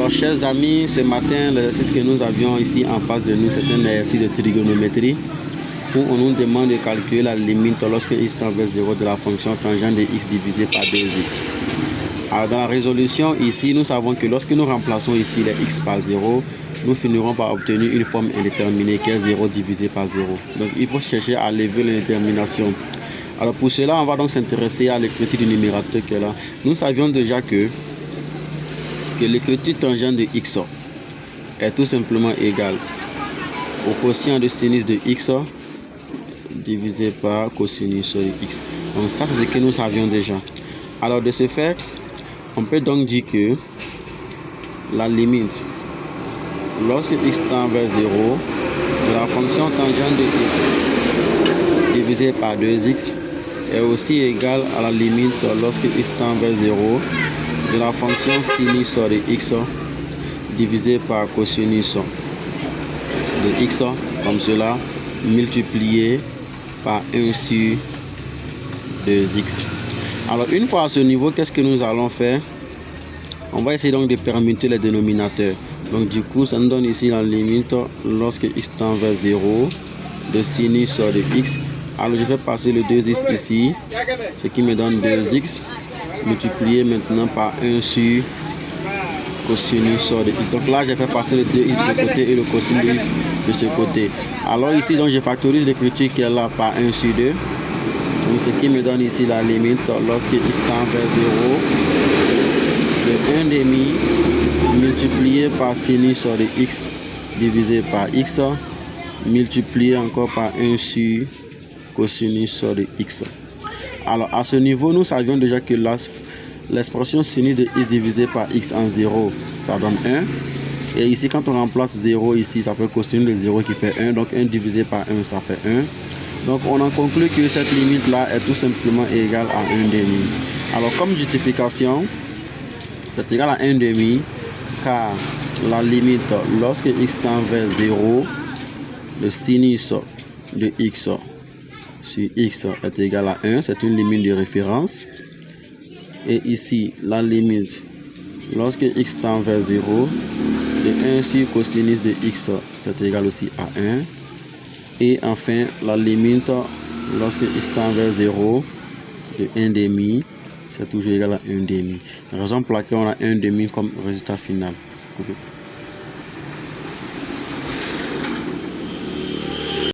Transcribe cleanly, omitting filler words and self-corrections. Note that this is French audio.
Alors chers amis, ce matin l'exercice que nous avions ici en face de nous, c'est un exercice de trigonométrie où on nous demande de calculer la limite lorsque x tend vers 0 de la fonction tangente de x divisé par 2x. Alors dans la résolution ici, nous savons que lorsque nous remplaçons ici les x par 0, nous finirons par obtenir une forme indéterminée qui est 0 divisé par 0. Donc il faut chercher à lever l'indétermination. Alors pour cela, on va donc s'intéresser à l'écriture du numérateur qui est là. Nous savions déjà que l'écriture tangente de x est tout simplement égale au quotient de sinus de x divisé par cosinus de x. Donc ça, c'est ce que nous savions déjà. Alors de ce fait, on peut donc dire que la limite lorsque x tend vers 0 de la fonction tangente de x divisé par 2x est aussi égale à la limite lorsque x tend vers 0 de la fonction sinus de x divisé par cosinus de x, comme cela, multiplié par 1 sur 2x. Alors une fois à ce niveau, qu'est-ce que nous allons faire? On va essayer donc de permuter les dénominateurs. Donc du coup, ça nous donne ici la limite lorsque x tend vers 0 de sinus de x. Alors je vais passer le 2x ici, ce qui me donne 2x multiplié maintenant par 1 sur cosinus de x. Donc là, j'ai fait passer le 2x de ce côté et le cosinus de x de ce côté. Alors ici, donc, je factorise l'écriture qui est là par 1 sur 2. Donc ce qui me donne ici la limite lorsque x tend vers 0 de 1 demi multiplié par sinus de x divisé par x multiplié encore par 1 sur cosinus de x. Alors à ce niveau, nous savions déjà que l'expression sinus de x divisé par x en 0, ça donne 1. Et ici, quand on remplace 0 ici, ça fait cosinus de 0 qui fait 1. Donc 1 divisé par 1, ça fait 1. Donc on en conclut que cette limite-là est tout simplement égale à 1 demi. Alors comme justification, c'est égal à 1 demi, car la limite lorsque x tend vers 0, le sinus de x sur x est égal à 1, c'est une limite de référence. Et ici, la limite lorsque x tend vers 0, de 1 sur cosinus de x, c'est égal aussi à 1. Et enfin, la limite lorsque x tend vers 0, de 1 demi, c'est toujours égal à 1 demi. La raison pour laquelle on a 1 demi comme résultat final.